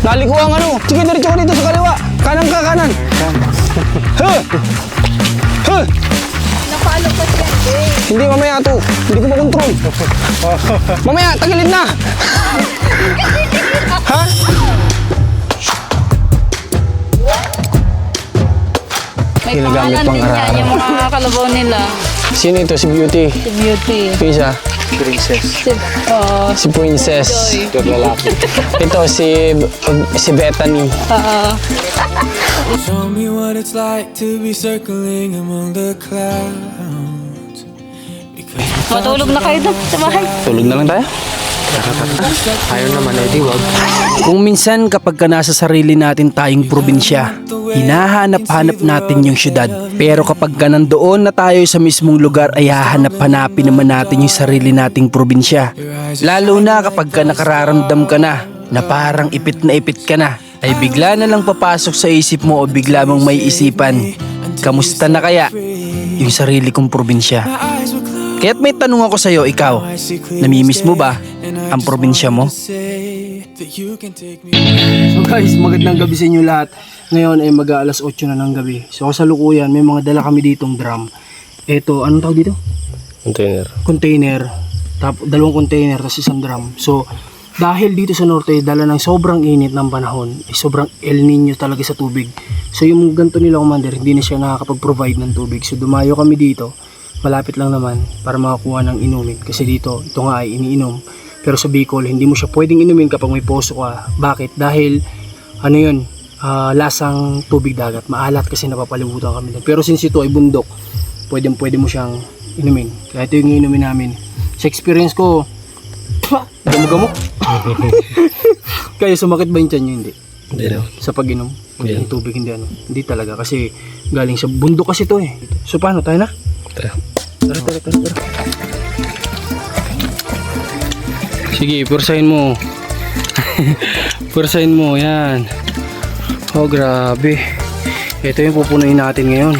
Naliko ang ano. Sige, diretso ka dito sa kaliwa. Kanan ka, kanan. Napalo pa siya, eh. Hindi, mamaya to. Hindi ko makontrol. Mamaya, tagilid na. Ha? May Ginagamit pangalan pang din yan, araw-araw. yung mga kalabaw nila. Sino ito? Si Beauty. Si Beauty. Pisa. Si Princess. Joy. Ito si Bethany. Show me what it's like to be circling among the clouds. Matulog na kayo doon sa bahay. Tulog na lang tayo. Ayaw naman, edi wag. Kung minsan kapag ka nasa sarili natin tayong probinsya, hinahanap-hanap natin yung syudad. Pero kapag ka nandoon na tayo sa mismong lugar ay hahanap-hanapin naman natin yung sarili nating probinsya. Lalo na kapag ka nakararamdam ka na parang ipit ka na, ay bigla na lang papasok sa isip mo o bigla mong may isipan, kamusta na kaya yung sarili kong probinsya? Kaya't may tanong ako sa'yo, ikaw, namimiss mo ba ang probinsya mo? So guys, magandang gabi sa inyo lahat. Ngayon ay mag-aalas 8 na ng gabi. So kasalukuyan, may mga dala kami ditong drum. Ito, anong tawag dito? Container. Dalawang container, tapos isang drum. So dahil dito sa norte, dala ng sobrang init ng panahon, sobrang El Nino talaga sa tubig. So yung ganito nila, Commander, hindi na siya nakakapag-provide ng tubig. So dumayo kami dito, malapit lang naman, para makakuha ng inumin. Kasi dito, ito nga ay iniinom. Pero sa Bicol, hindi mo siya pwedeng inumin kapag may poso ka. Bakit? Dahil, ano yun, lasang tubig dagat. Maalat kasi napapalibutan kami doon. Pero since ito ay bundok, pwede mo siyang inumin. Kaya ito yung inumin namin. Sa experience ko, gamo-gamo. Kaya sumakit ba yung tiyan nyo? Hindi. Hindi daw. Sa pag-inom? Yung tubig, hindi ano. Hindi talaga. Kasi galing sa bundok kasi ito eh. So paano? Tayo na? Tara. Sige, pursahin mo. Pursahin mo, yan. Oh, grabe. Ito yung pupunuin natin ngayon.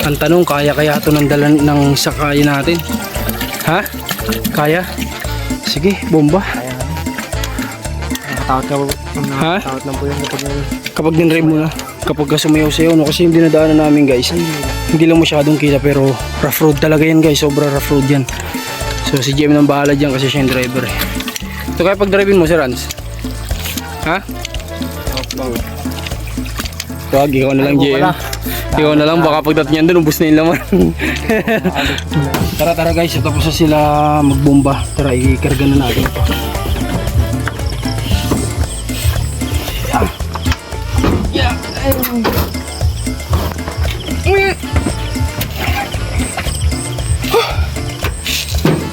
Ang tanong, kaya ito ng dalan ng sakay natin? Ha? Kaya? Sige, bomba. Nakatakot ka. Ha? Takot lang po yung Kapag dinrive mo na, kapag sumayaw-sayaw, no? Kasi yung dinadaanan namin guys, hindi lang masyadong kita, pero rough road talaga yan guys, sobra rough road yan. So si GM nang bahala dyan kasi siya yung driver eh. Ito kaya pag driving mo si Rans? Ha? Wag, ikaw na lang GM. Ikaw na lang, baka pagdat niyan doon, ubus na yung laman. Tara guys, tapos na sila magbomba. Tara, ikarga na natin ito.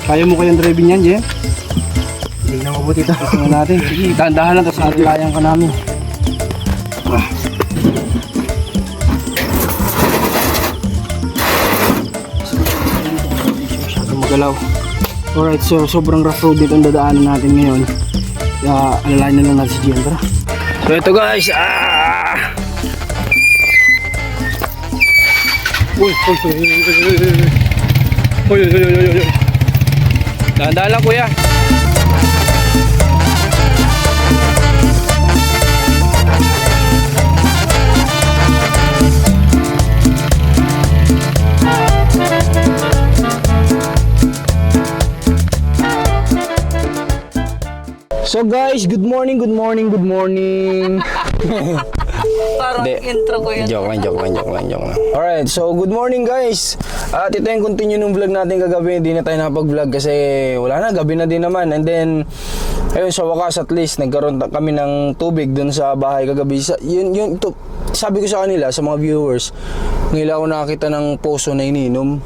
Kaya mo kayang driving yan, Jem? Hindi na mabuti ito. Tingnan natin. Sige, dahan-dahan lang, tapos natilayan ka namin. Masyadong magalaw. Alright, so sobrang rough road dito ang dadaanan natin ngayon. Kaya alalayan na lang natin si Jem. Tara. So ito guys, Uy. Dahan-dahan lang kuya. So guys, good morning. Parang intro ko yun. Joke lang. Alright, so good morning guys. At ito yung continue ng vlog natin kagabi. Hindi na tayo nakapag-vlog kasi wala na, gabi na din naman. And then, ayun, sa wakas at least, nagkaroon kami ng tubig dun sa bahay kagabi. Sabi ko sa kanila, sa mga viewers, ngayon ako nakakita ng poso na iniinom.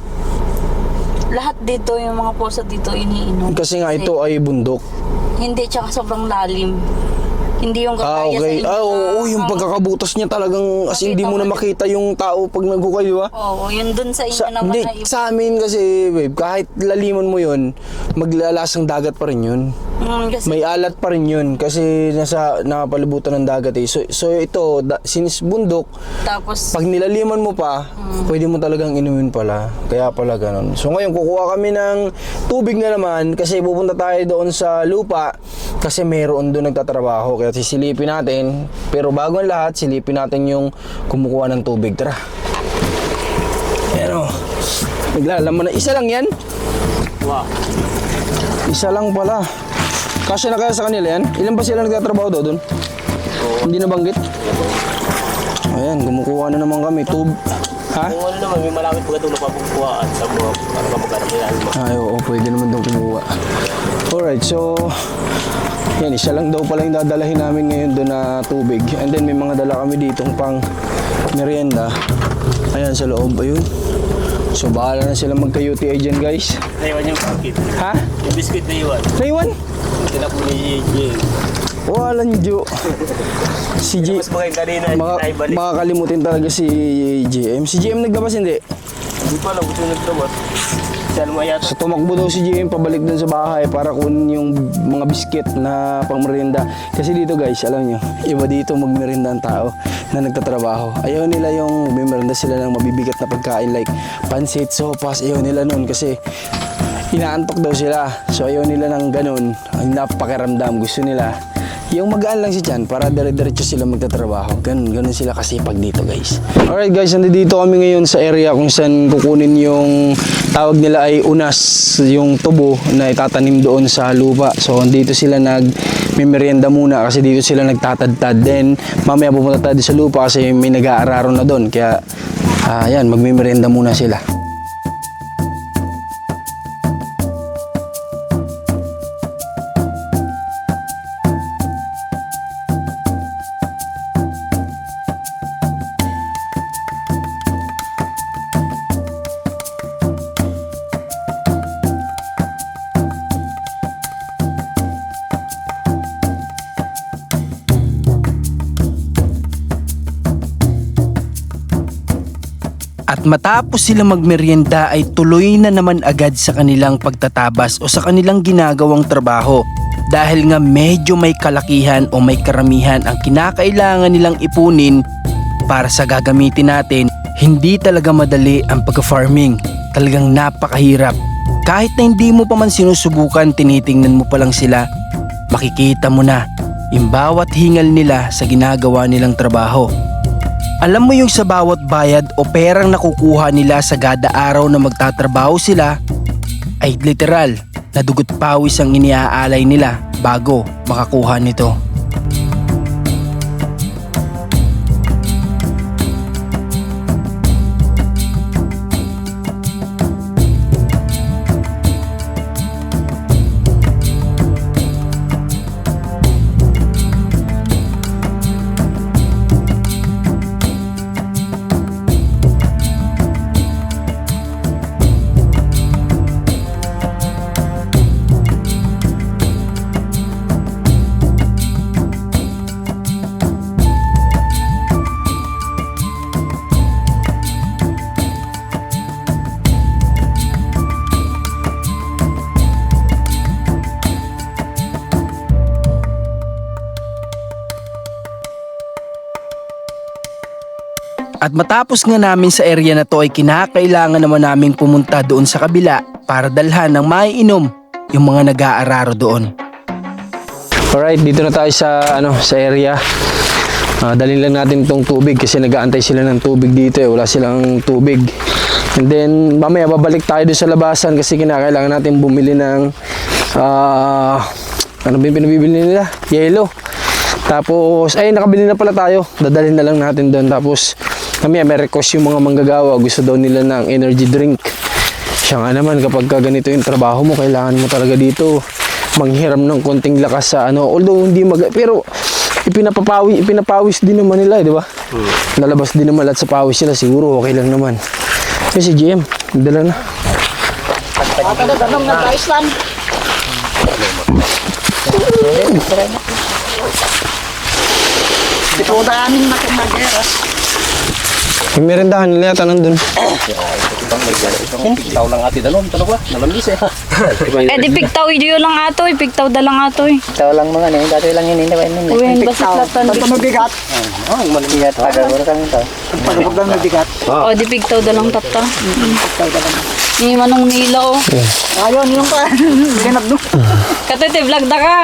Lahat dito, yung mga poso dito, iniinom. Kasi nga ito ay bundok. Hindi, tsaka sobrang lalim. Hindi yung gagaya Okay. sa Oo, yung pagkakabutas niya talagang as hindi mo na makita yung tao pag naghukay, di ba? Oo, yun dun sa inyo naman Hindi, na iba. sa amin kasi, babe, kahit laliman mo yun, maglalasang dagat pa rin yun. Kasi may alat pa rin yun kasi nasa nakapalibutan ng dagat eh. So ito, since bundok, tapos pag nilaliman mo pa, pwede mo talagang inumin pala. Kaya pala ganun. So ngayon, kukuha kami ng tubig na naman kasi pupunta tayo doon sa lupa kasi mayroon doon nagtatrabaho. Kaya sisilipin natin. Pero bago ang lahat, silipin natin yung kumukuha ng tubig. Tara. Ayan o. Naglalaman na. Isa lang yan? Wow. Isa lang pala. Kasya na kaya sa kanila yan? Ilan ba sila nagtatrabaho daw doon? Hindi nabanggit? Ayan, kumukuha na naman kami. Ha? Kung ano naman, may malapit pa ito napapukuhaan sa mga para kamag-anak nila. Ay, oo, pwede naman daw kumuha. Alright, so yan, isa lang daw pala yung dadalahin namin ngayon doon na tubig. And then may mga dala kami ditong pang merienda. Ayan, sa loob, ayun. So bahala na sila magka-UTI dyan, guys. Naiwan yung biscuit. Ha? Yung biscuit naiwan. Naiwan? Tinapon ni Jay. Walang Diyo. Si G, Mas mga kanina, ay balik. makakalimutin talaga si GM. Si GM naglabas, hindi? Hindi pa lang, gusto nagtawat. Salma yata. So tumakbo daw si GM pabalik dun sa bahay para kunin yung mga biscuit na pangmerienda. Kasi dito guys, alam nyo, iba dito magmerienda ang tao na nagtatrabaho. Ayaw nila yung may merienda sila ng mabibigat na pagkain like pansit, sopas. Ayaw nila nun kasi inaantok daw sila. So ayaw nila ng ganun. Ang napakiramdam. Gusto nila yung magaan lang si Chan para dire-diretso sila magtatrabaho. Ganun sila kasipag dito guys. Alright guys, nandito kami ngayon sa area kung saan kukunin yung tawag nila ay unas, yung tubo na itatanim doon sa lupa. So dito sila nag-merienda muna kasi dito sila nagtatadtad. Then mamaya pupunta tayo sa lupa kasi may nag-aararo na doon. Kaya yan, magme-merienda muna sila. At matapos sila magmerienda ay tuloy na naman agad sa kanilang pagtatabas o sa kanilang ginagawang trabaho. Dahil nga medyo may kalakihan o may karamihan ang kinakailangan nilang ipunin para sa gagamitin natin, hindi talaga madali ang pagka-farming. Talagang napakahirap. Kahit na hindi mo pa man sinusubukan, tinitingnan mo pa lang sila, makikita mo na yung bawat hingal nila sa ginagawa nilang trabaho. Alam mo yung sa bawat bayad o perang nakukuha nila sa gada araw na magtatrabaho sila, ay literal na dugot pawis ang iniaalay nila bago makakuha nito. At matapos nga namin sa area na to ay kinakailangan naman naming pumunta doon sa kabila para dalhan ng maiinom yung mga nag-aararo doon. Alright, dito na tayo sa area. Dalhin lang natin itong tubig kasi nag-aantay sila ng tubig dito wala silang tubig. And then mamaya babalik tayo doon sa labasan kasi kinakailangan natin bumili ng ano ba yung pinabibili nila? Yelo. Tapos ay nakabili na pala tayo. Dadalhin na lang natin doon. Tapos mamaya may request yung mga manggagawa. Gusto daw nila ng energy drink. Siya nga naman kapag ganito yung trabaho mo, kailangan mo talaga dito manghiram ng konting lakas sa although hindi pero ipinapawis din naman nila, di ba? Nalabas din naman lahat sa pawis nila, siguro okay lang naman. Kasi si GM, dala na. Tanong na Islam. Ito daanin na kung mag-eras. Yung merendahan nila yata nandun. Eh di pigtaw yun lang ato, pigtaw da lang ato. Ikaw lang mga nih, dati lang yun, hindi ba yun? Uwin, basiklatan. mabigat. Mabigat, pagawar kami to. Pagawar mabigat. O di pigtaw da lang tata. Ni manong nila o. Ayaw, nilong pa. Ganap no. Katoy vlog da ka.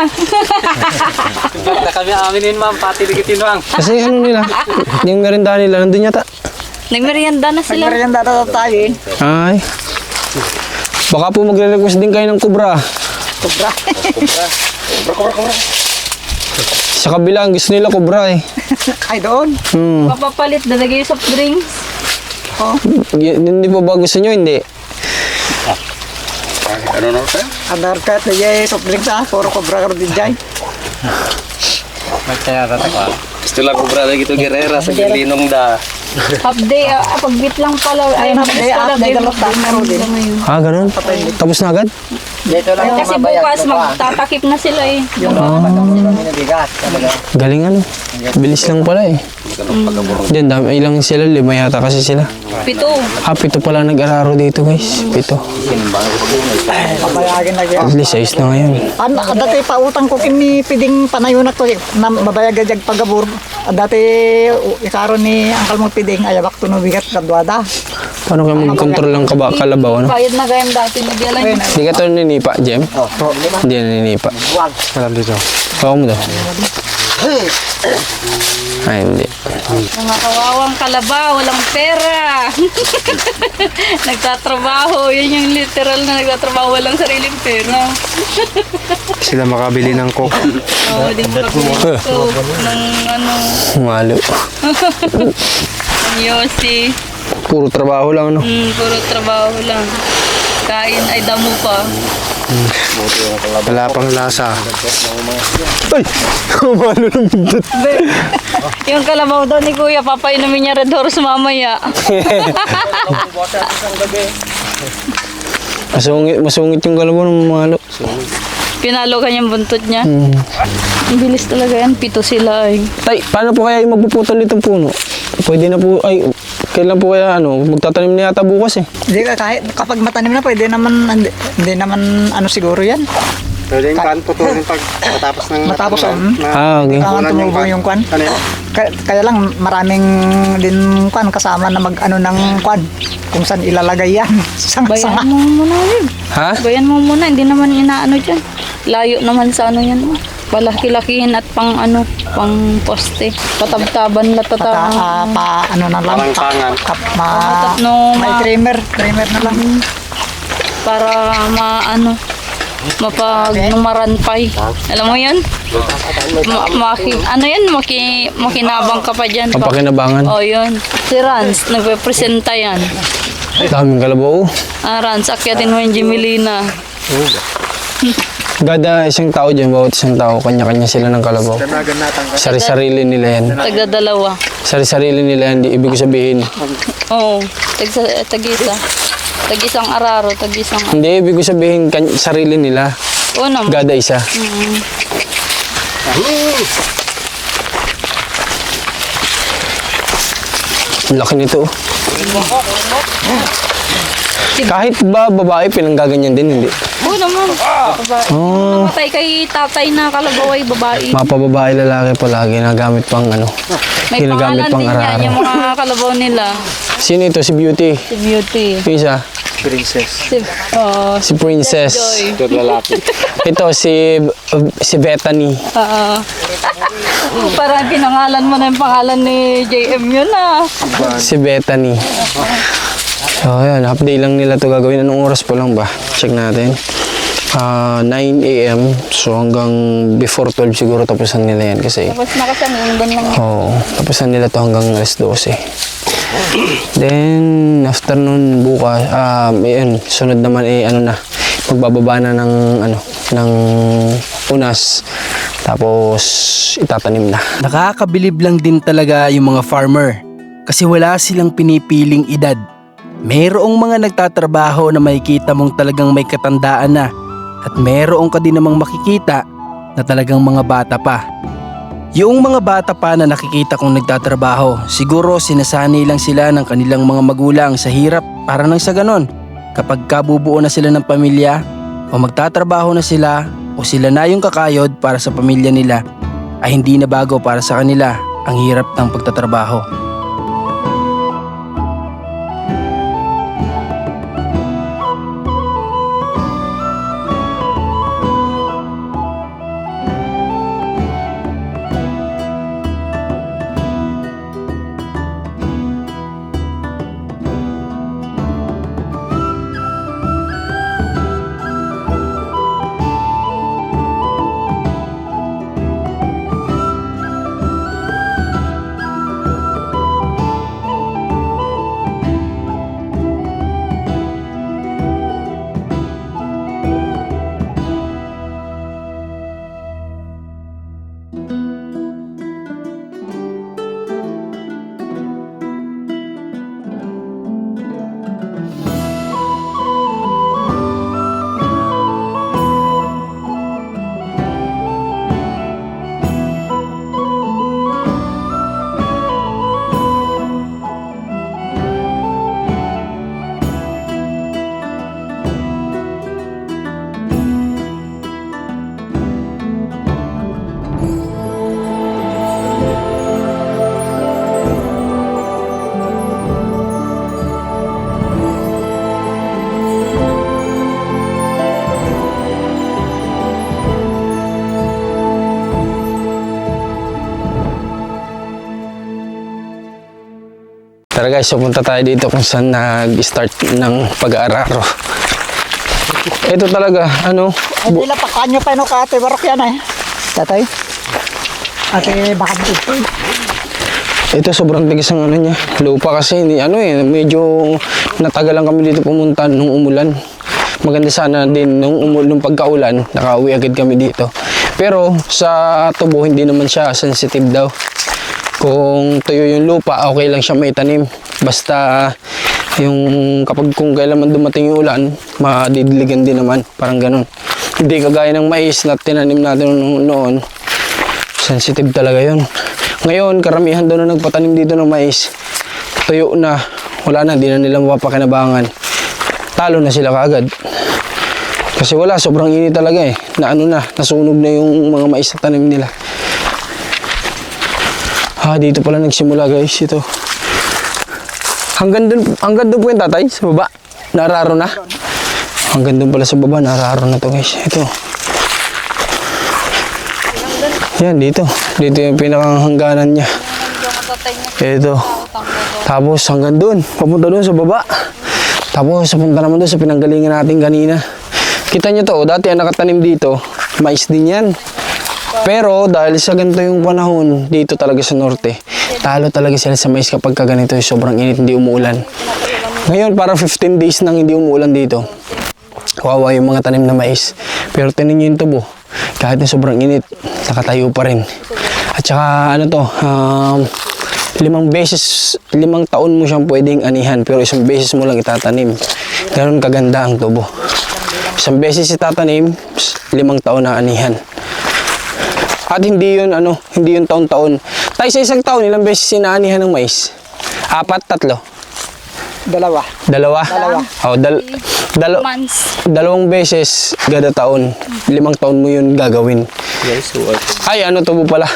Na kami aminin ma'am, pati dikitin lang. Kasi ano nila, yung merendahan nila nandun yata. Nagmerienda na sila. Merienda tayo eh. Ay. Baka po magre-request din kayo ng kubra. Kubra. Sa kabila, ang gusto nila kubra eh. Ay, doon. Papapalit na lagay soft drinks. Hindi po ba gusto nyo? Hindi. Adar ka, tayo soft drinks ah. Puro kubra ka rin dyan. Gusto lang ko brother gitu Guerrera sa Gilinong da. Half day, pagbit lang pala. Ay, half day pala. Day dalawang meron din. Ah, ganun? Tapos na agad? Dito lang Kasi bukas magtatakip na sila eh. yung bigat. Galing ano? Bilis lang pala eh. Diyan, dami ilang sila, 5 yata kasi sila. 7. Pito pala nag-araro dito guys. 7. Pabayagin lagi. At least ayos na ngayon. Ano, dati pautang ko kini piding panayon na to na mabayagajag pagabur. Dati ikaron ni angkal mo piding ayabak to no bigat kadwada. Paano kayo mag-control lang kalabaw, ano? Bayad na gayam dati nagyalan. Hindi ka to ninipa, Jem? Hindi na ninipa. Alam dito. Bawa mo daw. Ay, hindi. Mga kawawang kalaba, walang pera. Nagtatrabaho, yun yung literal na nagtatrabaho, walang sariling pera. Sila makabili ng coke. Oo, di mo kapilito ng ano, Malo. ng yosi. Puro trabaho lang, no? Puro trabaho lang. Kain ay damo pa. Wala pang lasa. Ay! Malo ng bindot. Yung kalabaw daw ni Kuya, papainumin niya Red Horse mamaya. Masungit yung kalabaw ng malo. Pinalo kanyang buntot niya. Ang bilis talaga yan, 7 sila ay. Tay, paano po kaya yung magpuputol nitong puno? Pwede na po, ay, kailan po kaya magtatanim na yata bukas eh. Hindi ka kahit kapag matanim na pwede naman hindi naman ano siguro yan. Pwede yung kan putulin pag matapos ng Matapos Okay. kailangan tumubo yung kwan. Kaya lang maraming din kwan kasama na mag ano ng kwan kung saan ilalagay yan. Bayan Sanga. mo muna yun. Ha? Bayan mo muna, hindi naman inaano dyan. Layo naman sa ano yan. Palaki-lakihin at pang ano, pang poste. Patabtaban na Pa ano na lang. May trimmer na lang. para maano, mapagnumaranpay. Alam mo yan? Makinabang ka pa dyan. Papakinabangan. O yun. Si Rans, nagpe-presenta yan. Daming kalabaw. Rans, akyatin mo yung Jimelina. Gada isang tao dyan, bawat isang tao, kanya-kanya sila ng kalabaw. Sari-sarili nila yan. Tagdadalawa. Sari-sarili nila yan, di ibig sabihin. Oo. Tag-isa. Tag-isang araro, tag-isang... Hindi, ibig sabihin, sarili nila. Oo naman. Gada isa. Ang laki nito. Kahit ba babae, pinanggaganyan din, hindi? Oo naman. Namatay kay tatay na kalabaway babae. Mapababae lalaki palagi, nagamit pang ano. May ginagamit pangalan pang din yan, araro. yung mga kalabaw nila. Sino ito? Si Beauty. Si Beauty. Yung isa? Si Princess. Joy. Ito, si Bethany. Parang pinangalan mo na yung pangalan ni JM yun ah. Si Bethany. So, ayan, half day lang nila to gagawin. Anong oras po lang ba? Check natin. 9 a.m. So, hanggang before 12 siguro tapusan nila yan kasi... Tapos na kasi ang doon lang. Oo, tapusan nila to hanggang alas 12. Then, afternoon bukas, ayun, sunod naman magbababa na ng unas. Tapos, itatanim na. Nakakabilib lang din talaga yung mga farmer kasi wala silang pinipiling edad. Mayroong mga nagtatrabaho na makikita mong talagang may katandaan na at mayroong ka din namang makikita na talagang mga bata pa. Yung mga bata pa na nakikita kong nagtatrabaho, siguro sinasanay lang sila ng kanilang mga magulang sa hirap para nang sa ganon. Kapag kabubuo na sila ng pamilya, o magtatrabaho na sila, o sila na yung kakayod para sa pamilya nila, ay hindi na bago para sa kanila ang hirap ng pagtatrabaho. Tara guys, so punta tayo dito kung saan nag-start ng pag-aararo. Ito talaga, ano, Hindi lang pakanyo pa no ka ate barok yan eh. Tatay. Ate baka dito. ito sobrang tigas ang ano niya. Lupa kasi, medyo natagalan kami dito pumunta nung umulan. Maganda sana din nung pagkaulan, nakauwi agad kami dito. Pero sa tubo, hindi naman siya sensitive daw. Kung tuyo yung lupa, okay lang siya may tanim. Basta kung kailan man dumating yung ulan, madidiligan din naman. Parang ganun. Hindi kagaya ng mais na tinanim natin noon. Sensitive talaga yun. Ngayon, karamihan doon na nagpatanim dito ng mais. Tuyo na. Wala na, di na nila mapapakinabangan. Talo na sila kaagad. Kasi wala, sobrang init talaga eh. Nasunog na yung mga mais na tanim nila. Dito pala nagsimula guys, ito. Hanggang doon po yung tatay, sa baba. Nararo na. Hanggang doon pala sa baba, nararo na to guys. Ito. Yan, dito. Dito yung pinakahangganan niya. Ito. Tapos hanggang doon, papunta doon sa baba. Tapos papunta naman doon sa pinanggalingan natin kanina. Kita nyo to, dati ang nakatanim dito, mais din yan. Pero dahil sa ganito yung panahon dito talaga sa norte, talo talaga sila sa mais kapag ganito sobrang init, hindi umuulan. Ngayon parang 15 days nang hindi umuulan dito. Kawawa yung mga tanim na mais. Pero tinan nyo yung tubo, kahit na sobrang init, nakatayo pa rin. At saka 5 taon mo siyang pwedeng anihan, pero isang beses mo lang itatanim. Ganun kaganda ang tubo. Isang beses itatanim, 5 taon na anihan. At hindi yun taon-taon. Tayo sa isang taon, ilang beses sinaanihan ng mais? 4, 3? Dalawa. Months. 2 beses kada taon. 5 taon mo yun gagawin. Ay, tubo pala.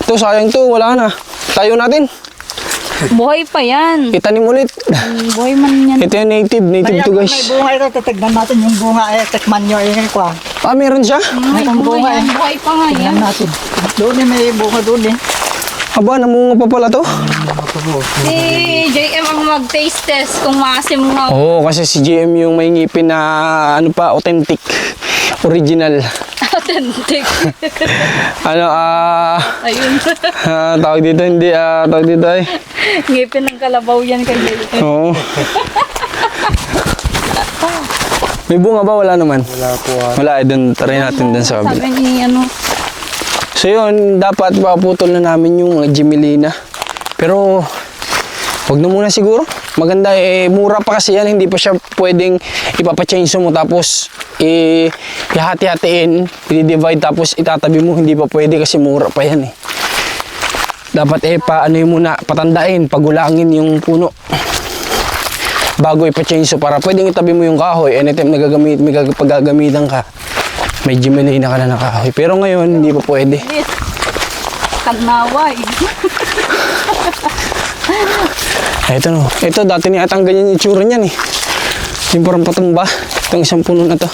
Ito, sayang to, wala na. Tayo natin. Buhay pa yan. Itanim ulit. Buhay man yan. Ito yung native to guys. May bunga ito, titignan natin yung bunga tikman nyo kwa. Meron siya? Mayroong bunga yan. Buhay pa nga yan. Tignan natin. Doon may bunga doon eh. Aba, namunga pa pala to. Si JM ang mag-taste test kung maasim nga. Oo, kasi si GM yung may ngipin na authentic. Original. Authentic. Ayun. Tawag dito, hindi, tawag dito ay. Ngipin ng kalabaw yan kay JM. Oo. May bunga ba? Wala naman. Wala, doon, try natin doon sa kabila. Sabi ni So yun, dapat paputol na namin yung mga Gemelina. Pero Wag na muna siguro. Maganda mura pa kasi yan, hindi pa siya pwedeng ipapa-chainsaw mo tapos ihati-hatiin, i-divide tapos itatabi mo, hindi pa pwede kasi mura pa yan Dapat paano yun muna, patandain, pagulangin yung puno bago ipa-chainsaw para pwedeng itabi mo yung kahoy. Anytime na paggagamitan ka, may Gemini na ka na ng kahoy. Pero ngayon, hindi pa pwede. Kagnaway. Ito no. Ito dati ni atang ganyan yung itsura niyan Yung parang patumba. Itong isang puno na to.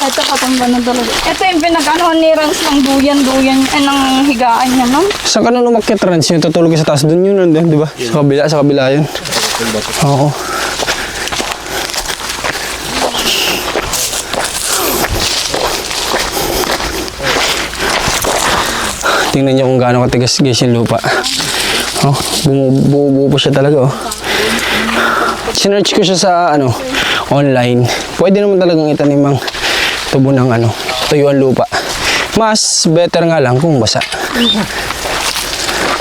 Ito katamba na talaga. Ito yung pinag-ano ni Rans ng duyan, ng higaan niya, no? Saan ka na lumakyat, Rans? Yung tutulog sa taas doon yun, di ba? Sa kabila yun. Oo. Tingnan niyo kung gaano katigas guys yung lupa. Bumubuo pa siya talaga Sinearch ko siya sa online. Pwede naman talagang itanim ang tubo ng tuyuan lupa. Mas better nga lang kung basa.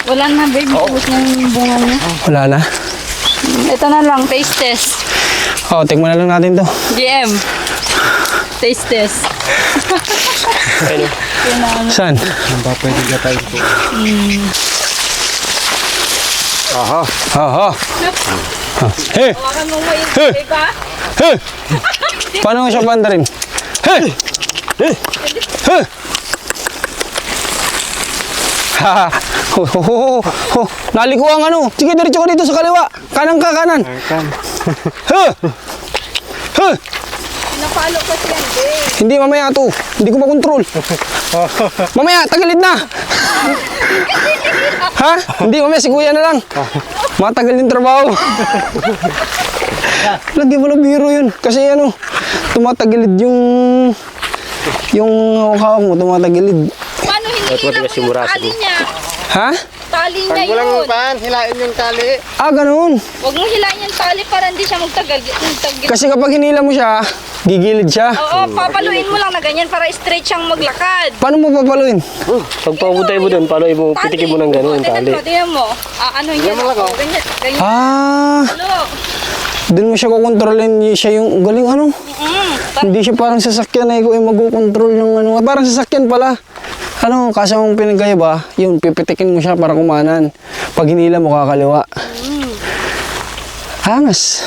Wala na, babe. Ubus na yung bunga niya. Wala na. Ito na lang, taste test. Tingnan na lang natin to. GM. Taste test. Saan? Aha. Hey! Hawakan mo mo yung iba. Hey! Paano nga siya banda rin? Hey! Hey! Ha! Naliko ang Sige, diretso ka dito sa kaliwa. Kanan ka, kanan. Hey! Hey! Pinapalo kasi yan, babe. Hindi, mamaya to. Hindi ko makontrol. Mamaya, tagilid na. Ha? Hindi, mamaya si kuya na lang. Matagal yung trabaho. Lagi mo lang biro yun. Kasi tumatagilid yung hawak mo, tumatagilid. Paano hindi mo tali niya? Ha? Tali niya yun. hilain yung tali. Ganun. Huwag mo hilain yung tali para hindi siya magtagal. Kasi kapag hinila mo siya, gigilid siya. Oo, papaluin mo lang na ganyan para straight siyang maglakad. Paano mo papaluin? Pag paubutay mo doon, paano mo pitikin mo ng gano'n tali? Tignan mo. Ano yun? Ganyan. Ganyan. Ah, doon mo siya kukontrolin siya yung galing Hindi siya parang sasakyan na ikaw ay mag-control ng Parang sasakyan pala. Kaso ang pinagaya ba, yun, pipitikin mo siya para kumanan. Pag hinila mo, kakaliwa. Angas.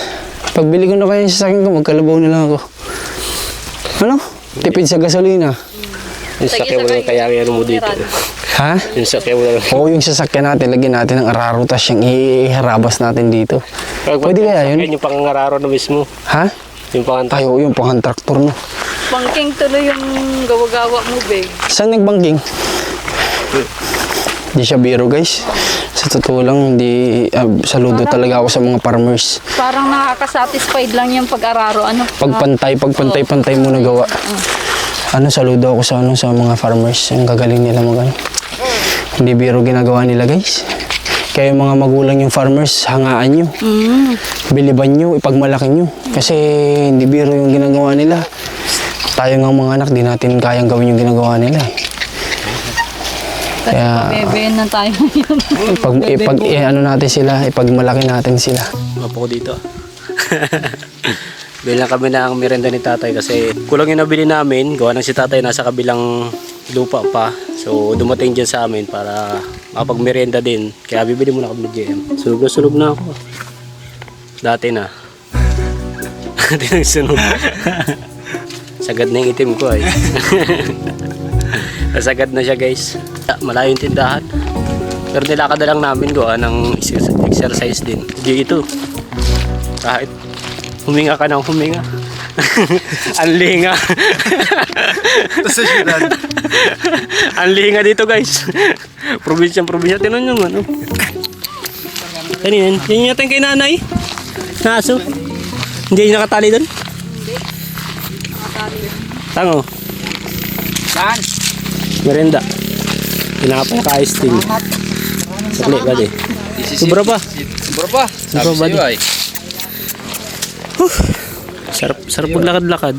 Pagbili ko na kayo yung sasakyan ko, magkalabaw na lang ako. Tipid sa gasolina. Yung sakyan mo lang kaya mo dito. Ha? Yung sakyan mo lang. Oo, yung sasakyan natin, lagyan natin ng araro, tas yung iharabas natin dito. Pwede kaya yun? Yung pangangararo na mismo. Ha? Yung pangantararo. Tayo, yung pang-traktor, no? Bangking tuloy yung gawa-gawa mo, babe. Saan nagbangking? Hindi siya biro, guys. Sa totoo lang, hindi saludo talaga ako sa mga farmers. Parang nakaka-satisfied lang yung pag-araro. Pagpantay mo na gawa. Saludo ako sa mga farmers. Ang gagaling nila Hindi biro ginagawa nila, guys. Kaya yung mga magulang yung farmers, hangaan nyo. Biliban nyo, ipagmalaki nyo. Kasi hindi biro yung ginagawa nila. Tayo nga mga anak, di natin kayang gawin yung ginagawa nila. Kaya bebe na tayo ngayon. Natin sila, ipagmalaki natin sila. Mapo ko dito. Bilang kami ng merenda ni tatay kasi kulang yung nabili namin. Gawa ng si tatay nasa kabilang lupa pa. So dumating dyan sa amin para makapag-merenda din. Kaya bibili muna kami ng GM. Sunog na ako. Dati na. Dati nang sunog. Sagad na yung itim ko ay. Nasagad na siya, guys. Malayo yung tindahan. Pero nilakad na lang namin gawa ng exercise din. Hindi ito. Kahit huminga ka ng huminga. Ang linga. Ang linga dito, guys. Probinsya. Tinan nyo naman. Yan yata yung kay nanay. Naso. Hindi yung nakatali doon? Hindi. Tango. Saan? Merenda. Pinapa na ka-ice cream. Sakli ba di? Sobra pa. Sobra ba di? Sarap maglakad-lakad.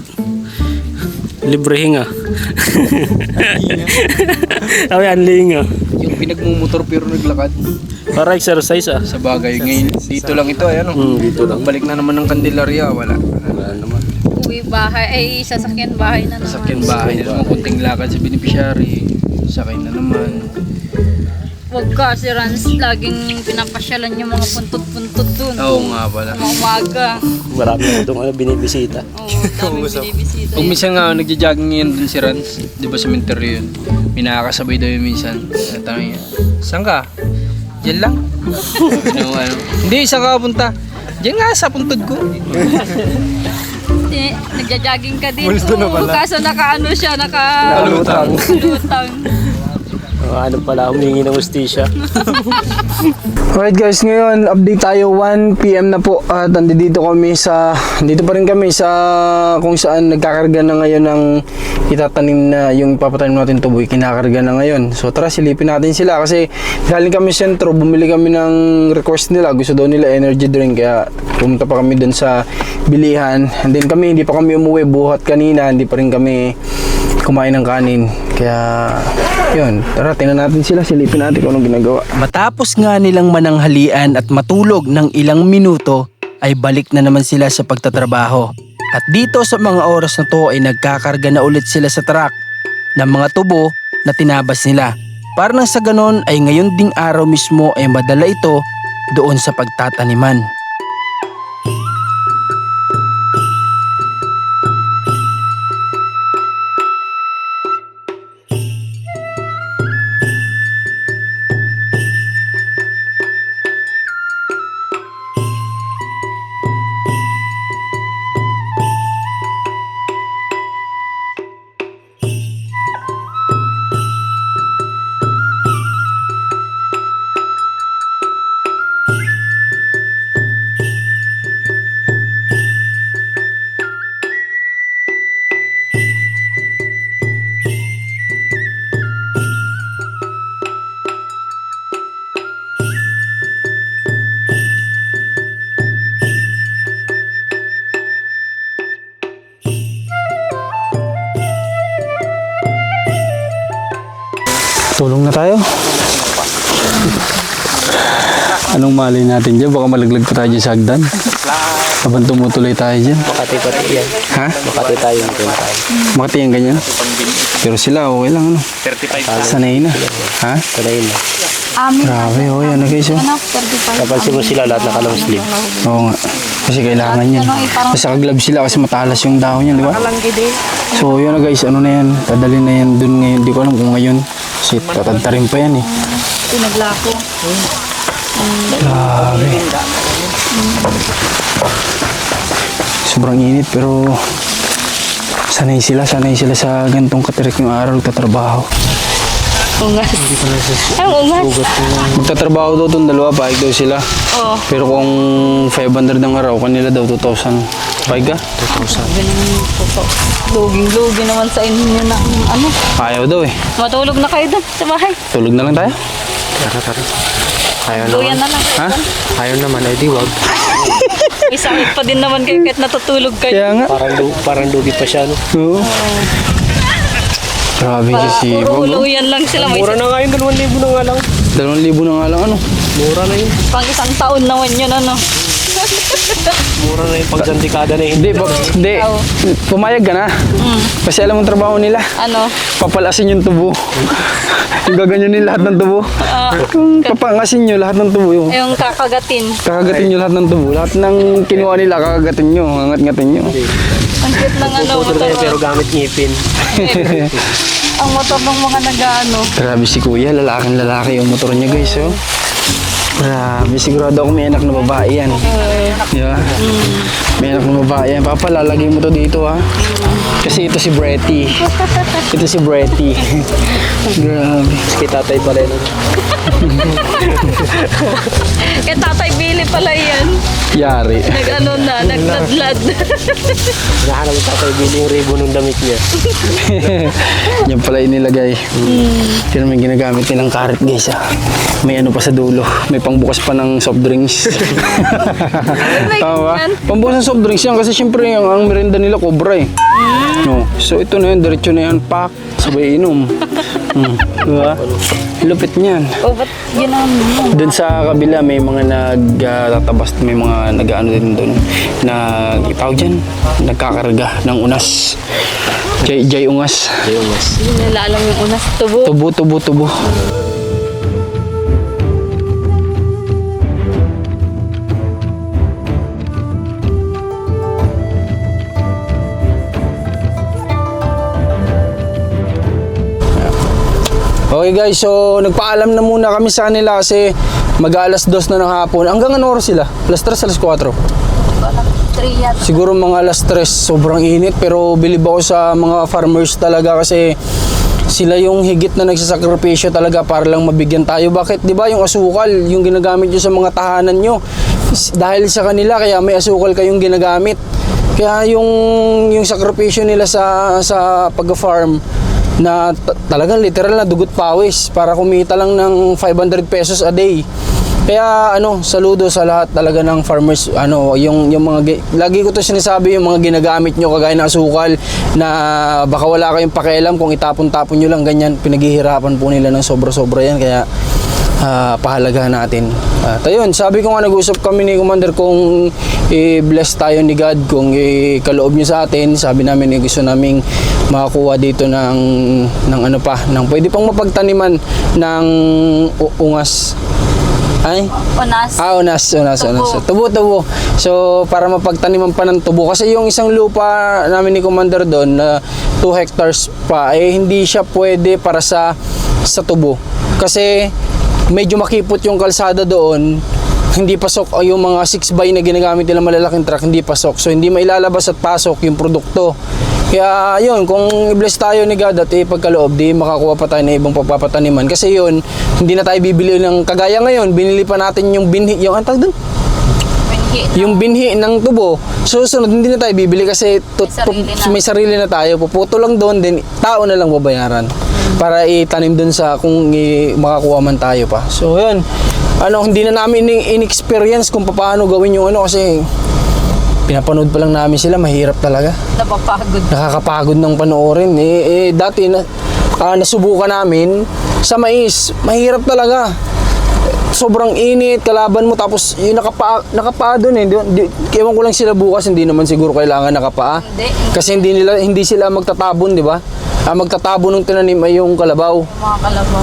Libre hinga. Ay, anlinga. Yung pinagmumotor pero naglakad. Para exercise ah. Sa bagay, ngayon dito lang ito, ano? Dito lang. Balik na naman ng Candelaria, wala. Wala naman. Uwi bahay, ay sasakyan bahay na naman. Sasakyan bahay na naman, kunting lakad sa beneficiary. Sakay na naman. Huwag ka, si Rans, laging pinapasyalan yung mga puntut-puntut dun. Oo nga pala. Mga umaga. Marami na doon binibisita. Oo, daming binibisita. Kung minsan nga nagja-jogging yan dun si Rans, di ba cemetery yun? May nakakasabay daw yun minsan. Tanong niya, saan ka? Diyan lang? Ano, hindi, saan ka punta? Diyan nga, sa puntod ko. Nagja-jogging ka dito. Kaso naka-ano siya, naka-lutang. Ano pala, humingi ng ustisya. Alright guys, ngayon update tayo, 1 PM na po at nandito pa rin kami sa kung saan nagkakarga na ngayon ng itatanim na yung papatanim natin tuboy, kinakarga na ngayon. So tara, silipin natin sila kasi galing kami sentro, bumili kami ng request nila, gusto daw nila energy drink kaya pumunta pa kami dun sa bilihan. And then kami, hindi pa kami umuwi buhat kanina, hindi pa rin kami kumain ng kanin. Kaya yun, tara tingnan natin sila, silipin natin kung anong ginagawa. Matapos nga nilang mananghalian at matulog ng ilang minuto ay balik na naman sila sa pagtatrabaho. At dito sa mga oras na to ay nagkakarga na ulit sila sa truck ng mga tubo na tinabas nila. Para nang sa ganon ay ngayon ding araw mismo ay madala ito doon sa pagtataniman. Tulong na tayo. Anong malay natin dyan? Baka malaglag pa tayo dyan sa hagdan. Habang tumutuloy tayo dyan. Makati-pati yan. Ha? Makati tayo yung tayo. Makati yung ganyan. Pero sila okay lang ano. 35. Sanay na. Ha? Sanay na. Amin. Grabe, oh yan na guys. Oh. Ano, 35. Napansin mo sila lahat naka-long sleeve. Oo nga. Kasi kailangan yan. Kasi naka-glove sila kasi matalas yung dahon yan, di ba? So yun na guys, ano na yan. Dadalhin na yan dun ngayon. Di ko alam kung ngayon. Kasi tatagtarin pa yan eh. Pinaglako. Grabe. Sobrang init pero sanay sila sa gantong katirik yung araw nagtatrabaho. Ungas. Ang ungas. Magtatrabaho daw itong dalawa, paig daw sila. Oo. Pero kung 500 ng araw, kanila daw 2,000. Paig ka? 2,000. Luging-lugi naman sa inyo na ano. Ayaw daw eh. Matulog na kayo doon sa bahay. Tulog na lang tayo? Ayaw Luyan na lang. Ha? Ayaw naman, eh di wag. May sakit pa din naman kayo kahit natutulog kayo. Kaya nga. Parang lugi pa siya, no? Oo. Grabe si Puro Sibog. No? uluyan lang sila. May Mura na nga yun, 2,000 na nga lang. 2,000 na nga lang ano. Mura na yun. pang isang taon naman yun ano. Mura na yun. Pag dekada na yun. Hindi. Pumayag ka na. Kasi alam mo ang trabaho nila. Ano? Papalasin yung tubo. Yung gaganyanin lahat ng tubo. Yung papangasin nyo lahat ng tubo. Yung Yung kakagatin. kakagatin nyo lahat ng tubo. Lahat ng kinuha nila, kakagatin nyo. Angat-ngatin nyo. Ang cute ng ano, Puto na yun, pero gamit ngipin. ang motor ng mga nag-ano. Grabe si kuya, lalaking lalaki yung motor niya guys. Oh. Grabe, sigurado ako may anak na babae yan. Yeah. May anak na babae yan. Papa, lalagay mo to dito ha. Kasi ito si Bretty. Ito si Bretty. Grabe. Kay tatay pala yun. Kaya Tatay Billy pala yan. Yari. Nag-ano na, nagladlad. Hinahanap yung tatay Billy yung ribbon ng damit niya. Yan pala inilagay. Pero may ginagamit nilang karet guys ha. May ano pa sa dulo. May pangbukas pa ng soft drinks. Tama ba? Pambukas ng soft drinks yan kasi syempre ang merienda nila Cobra eh. No. So ito na yun, diretso na yan, pack, sabay inom. Diba? Lupit niyan. O, ba't ginawa mo? Doon sa kabila may mga nagtatabas, may mga nag-ano din doon na itawag dyan, nagkakarga ng unas. Jay ungas. Hindi nila alam yung unas. Tubo. Tubo. Okay guys, so nagpaalam na muna kami sa kanila kasi mag-alas 2 na ng hapon. Hanggang ano oras sila? Alas 3, alas 4? 3 yata. Siguro mga alas 3, sobrang init. Pero bilib ako sa mga farmers talaga kasi sila yung higit na nagsasakripisyo talaga para lang mabigyan tayo. Bakit? Di ba yung asukal, yung ginagamit nyo sa mga tahanan nyo, dahil sa kanila kaya may asukal kayong ginagamit. Kaya yung sakripisyo nila sa pag-farm na talagang literal na dugot pawis para kumita lang ng 500 pesos a day. Kaya saludo sa lahat talaga ng farmers, yung mga lagi ko to sinasabi, yung mga ginagamit nyo kagaya ng asukal na baka wala kayong pakialam kung itapon-tapon nyo lang ganyan, pinaghihirapan po nila ng sobra-sobra yan, kaya pahalagahan natin. Ayun, sabi ko nga nag-usap kami ni Commander kung i-bless tayo ni God, kung ikaloob niyo sa atin, sabi namin gusto naming makakuha dito ng pwede pang mapagtaniman ng ungas. Ay? Unas. Unas. Tubo. So, para mapagtaniman pa ng tubo. Kasi yung isang lupa namin ni Commander doon na 2 hectares pa, hindi siya pwede para sa tubo. Kasi medyo makipot yung kalsada doon. Hindi pasok yung mga 6x na ginagamit nila malalaking truck, hindi pasok. So, hindi mailalabas at pasok yung produkto. Kaya yun, kung i-bless tayo ni God at ipagkaloob, di makakuha pa tayo ng ibang pagpapataniman. Kasi yun, hindi na tayo bibili ng kagaya ngayon, binili pa natin yung binhi, yung antag doon? Yung binhi ng tubo. Susunod, hindi na tayo bibili kasi may sarili na tayo. Puputo lang doon, then tao na lang babayaran. Para itanim doon sa kung makakuha man tayo pa. So yun, hindi na namin in-experience kung paano gawin yung kasi pinapanood pa lang namin sila, mahirap talaga. Nakakapagod ng panoorin. Dati nasubukan namin sa mais, mahirap talaga. Sobrang init, kalaban mo, tapos yung nakapaa doon ewan ko lang sila bukas, hindi naman siguro kailangan nakapaa. Kasi hindi sila magtatabon, di ba? Magtatabon ng tinanim ay yung kalabaw.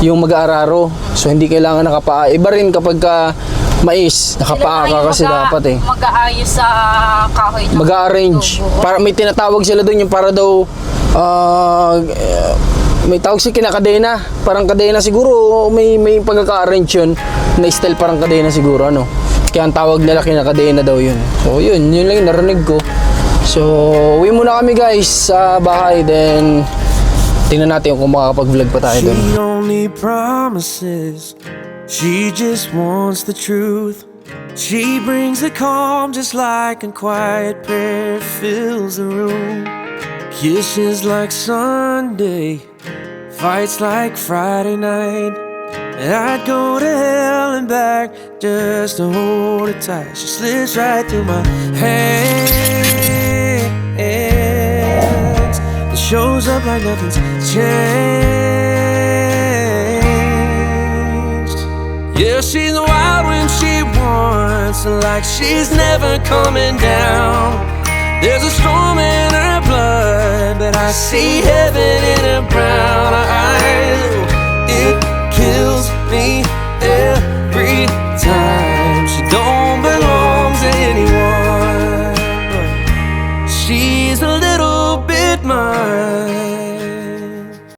Yung mag-aararo. So hindi kailangan nakapaa. Iba rin kapag mais, nakapaa ka kasi dapat Mag-aayos sa kahoy. Mag-arrange. Para may tinatawag sila doon yung para daw may tawag si kinakadena. Parang kadena siguro, may pagkaka-arrange yun na style parang kadena siguro Kaya ang tawag nila kinakadena daw yun. So yun lang yung narinig ko. So uwi muna kami guys sa bahay, then tingnan natin kung makakapag-vlog pa tayo doon. She only promises, she just wants the truth. She brings the calm just like a quiet prayer fills the room. Kisses like Sunday, fights like Friday night. And I'd go to hell and back just to hold her tight. She slips right through my hands and shows up like nothing's changed. Yeah, she's wild when she wants, like she's never coming down. There's a storm in her blood, but I see heaven in her brown eyes. It kills me